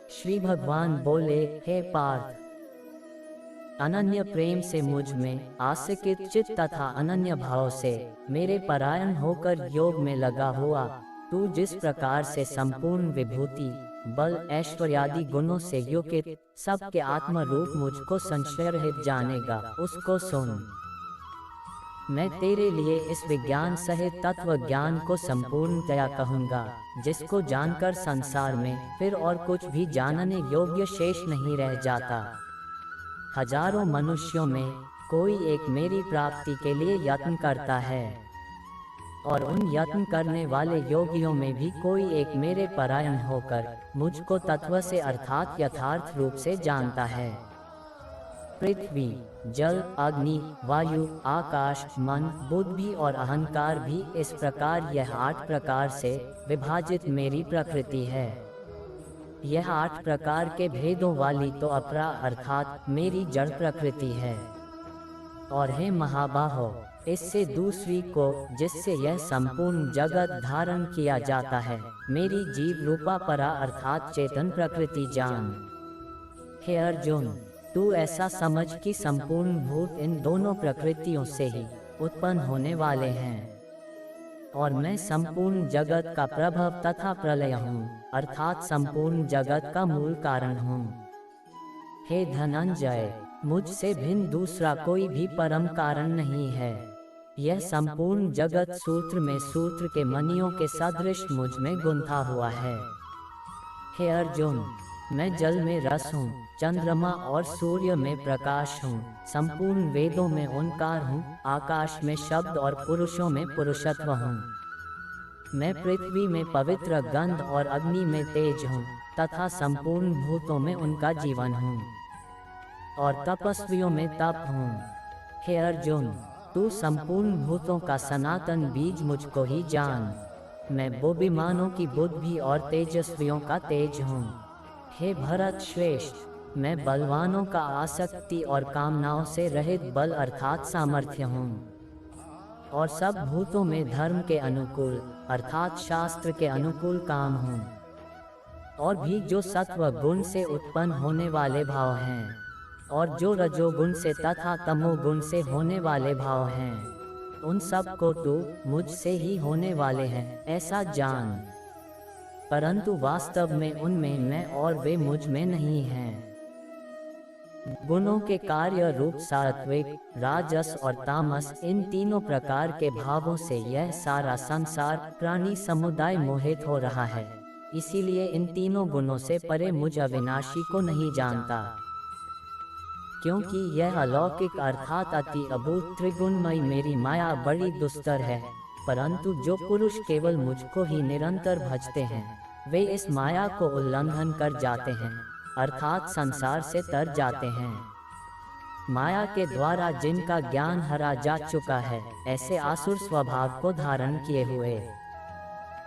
श्री भगवान बोले, हे पार्थ, अनन्य प्रेम से मुझ में आसक्त चित्त तथा अनन्य भाव से मेरे परायण होकर योग में लगा हुआ तू जिस प्रकार से संपूर्ण विभूति बल ऐश्वर्यादि गुणों से युक्त सबके आत्म रूप मुझको संशय रहित जानेगा, उसको सुन। मैं तेरे लिए इस विज्ञान सहित तत्व ज्ञान को संपूर्णतया कहूँगा, जिसको जानकर संसार में फिर और कुछ भी जानने योग्य शेष नहीं रह जाता। हजारों मनुष्यों में कोई एक मेरी प्राप्ति के लिए यत्न करता है, और उन यत्न करने वाले योगियों में भी कोई एक मेरे परायण होकर मुझको तत्व से अर्थात यथार्थ रूप से जानता है। पृथ्वी, जल, अग्नि, वायु, आकाश, मन, बुद्धि और अहंकार भी इस प्रकार यह 8 प्रकार से विभाजित मेरी प्रकृति है। यह 8 प्रकार के भेदों वाली तो अपरा अर्थात मेरी जड़ प्रकृति है। और हे महाबाहो, इससे दूसरी को जिससे यह संपूर्ण जगत धारण किया जाता है, मेरी जीव रूपा परा अर्थात चेतन प्रकृति जान। हे अर्जुन, तू ऐसा समझ कि संपूर्ण भूत इन दोनों प्रकृतियों से ही उत्पन्न होने वाले हैं, और मैं संपूर्ण जगत का प्रभव तथा प्रलय हूँ, अर्थात संपूर्ण जगत का मूल कारण हूँ। हे धनंजय, मुझसे भिन्न दूसरा कोई भी परम कारण नहीं है। यह संपूर्ण जगत सूत्र में सूत्र के मणियों के सदृश मुझ में गुंथा हुआ है। हे अर्जुन, मैं जल में रस हूँ, चंद्रमा और सूर्य में प्रकाश हूँ, संपूर्ण वेदों में ओंकार हूँ, आकाश में शब्द और पुरुषों में पुरुषत्व हूँ। मैं पृथ्वी में पवित्र गंध और अग्नि में तेज हूँ, तथा संपूर्ण भूतों में उनका जीवन हूँ, और तपस्वियों में तप हूँ। हे अर्जुन, तू संपूर्ण भूतों का सनातन बीज मुझको ही जान। मैं बुद्धिमानों की बुद्धि और तेजस्वियों का तेज हूँ। हे भरत श्रेष्ठ, मैं बलवानों का आसक्ति और कामनाओं से रहित बल अर्थात सामर्थ्य हूँ, और सब भूतों में धर्म के अनुकूल अर्थात शास्त्र के अनुकूल काम हूँ। और भी जो सत्व गुण से उत्पन्न होने वाले भाव हैं, और जो रजोगुण से तथा तमोगुण से होने वाले भाव हैं, उन सब को तू मुझसे ही होने वाले हैं, ऐसा जान। परंतु वास्तव में उनमें मैं और वे मुझ में नहीं हैं। गुणों के कार्य रूप सात्विक, राजस और तामस, इन तीनों प्रकार के भावों से यह सारा संसार प्राणी समुदाय मोहित हो रहा है। इसीलिए इन तीनों गुणों से परे मुझ अविनाशी को नहीं जानता, क्योंकि यह अलौकिक अर्थात अति अभूत त्रिगुणमयी मेरी माया बड़ी दुस्तर है। परंतु जो पुरुष केवल मुझको ही निरंतर भजते हैं, वे इस माया को उल्लंघन कर जाते हैं, अर्थात संसार से तर जाते हैं। माया के द्वारा जिनका ज्ञान हरा जा चुका है, ऐसे आसुर स्वभाव को धारण किए हुए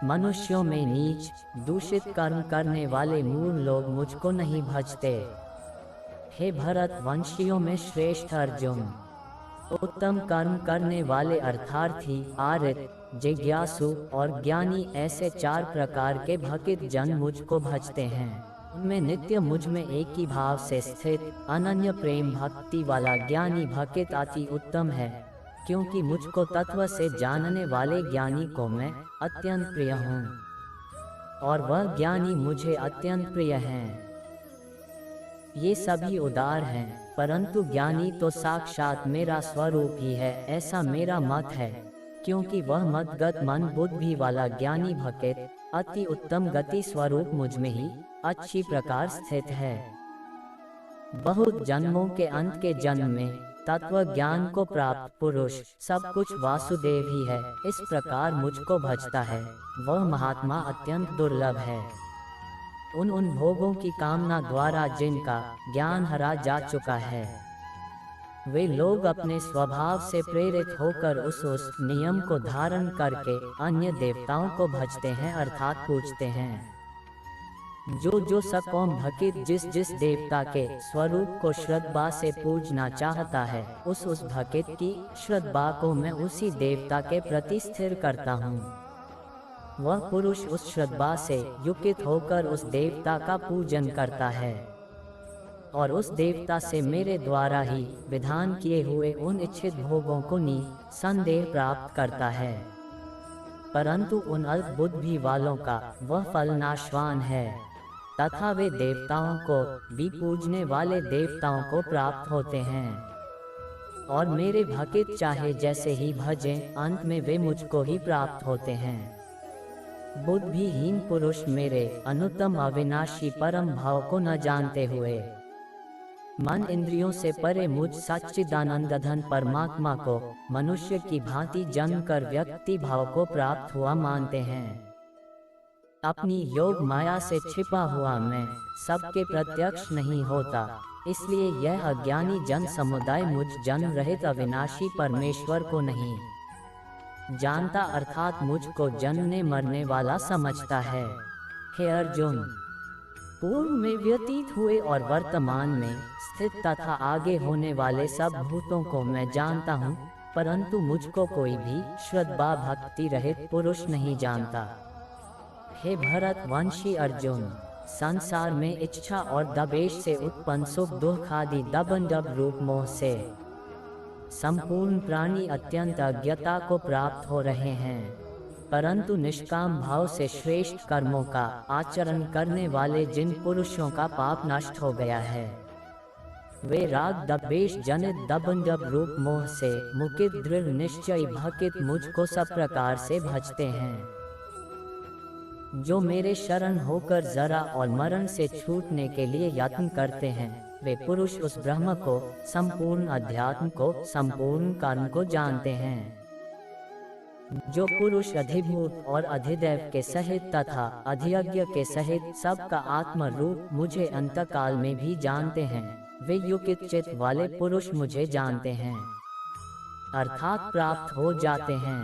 मनुष्यों में नीच दूषित कर्म करने वाले मूढ़ लोग मुझको नहीं भजते। हे भरत वंशियों में श्रेष्ठ अर्जुन, उत्तम कर्म करने वाले अर्थार्थी, आर्य, जिज्ञासु और ज्ञानी, ऐसे 4 प्रकार के भकित जन मुझको भजते हैं। उनमें नित्य मुझ में एक ही भाव से स्थित अनन्य प्रेम भक्ति वाला ज्ञानी भकित अति उत्तम है, क्योंकि मुझको तत्व से जानने वाले ज्ञानी को मैं अत्यंत प्रिय हूँ, और वह ज्ञानी मुझे अत्यंत प्रिय हैं। ये सभी उदार हैं, परंतु ज्ञानी तो साक्षात मेरा स्वरूप ही है, ऐसा मेरा मत है, क्योंकि वह मदगत मन बुद्धि वाला ज्ञानी भकित अति उत्तम गति स्वरूप मुझ में ही अच्छी प्रकार स्थित है। बहुत जन्मों के अंत के जन्म में तत्व ज्ञान को प्राप्त पुरुष सब कुछ वासुदेव ही है, इस प्रकार मुझको भजता है, वह महात्मा अत्यंत दुर्लभ है। उन भोगों की कामना द्वारा जिनका ज्ञान हरा जा चुका है, वे लोग अपने स्वभाव से प्रेरित होकर उस नियम को धारण करके अन्य देवताओं को भजते हैं अर्थात पूजते हैं। जो सकौम भकित जिस देवता के स्वरूप को श्रद्धा से पूजना चाहता है, उस भकित की श्रद्धा को मैं उसी देवता के प्रति स्थिर करता हूँ। वह पुरुष उस श्रद्धा से युक्त होकर उस देवता का पूजन करता है और उस देवता से मेरे द्वारा ही विधान किए हुए उन इच्छित भोगों को निसंदेह प्राप्त करता है। परंतु उन अल्प बुद्धि वालों का वह फल नाशवान है तथा वे देवताओं को भी पूजने वाले देवताओं को प्राप्त होते हैं और मेरे भक्त चाहे जैसे ही भजें, अंत में वे मुझको ही प्राप्त होते हैं। बुद्धिहीन पुरुष मेरे अनुत्तम अविनाशी परम भाव को न जानते हुए मन इंद्रियों से परे मुझ सच्चिदानंद घन परमात्मा को मनुष्य की भांति जन्म कर व्यक्ति भाव को प्राप्त हुआ मानते हैं। अपनी योग माया से छिपा हुआ मैं सबके प्रत्यक्ष नहीं होता, इसलिए यह अज्ञानी जन समुदाय मुझ जन्म रहित अविनाशी परमेश्वर को नहीं जानता, अर्थात मुझको जन्मने मरने वाला समझता है। हे अर्जुन, पूर्व में व्यतीत हुए और वर्तमान में स्थित तथा आगे होने वाले सब भूतों को मैं जानता हूँ, परंतु मुझको कोई भी श्रद्धा भक्ति रहित पुरुष नहीं जानता। हे भरतवंशी अर्जुन, संसार में इच्छा और दबेश से उत्पन्न सुख दुख आदि दबंधब रूप मोह से संपूर्ण प्राणी अत्यंत अज्ञता को प्राप्त हो रहे हैं, परंतु निष्काम भाव से श्रेष्ठ कर्मों का आचरण करने वाले जिन पुरुषों का पाप नष्ट हो गया है, वे राग दबेश जनित दबंधब रूप मोह से मुकित दृढ़ निश्चय भकित मुझको सब प्रकार से भजते हैं। जो मेरे शरण होकर जरा और मरण से छूटने के लिए यत्न करते हैं, वे पुरुष उस ब्रह्म को, संपूर्ण अध्यात्म को, संपूर्ण कर्म को जानते हैं। जो पुरुष अधिभूत और अधिदैव के सहित तथा अधियज्ञ के सहित सबका आत्म रूप मुझे अंतकाल में भी जानते हैं, वे युक्त चित्त वाले पुरुष मुझे जानते हैं, अर्थात प्राप्त हो जाते हैं।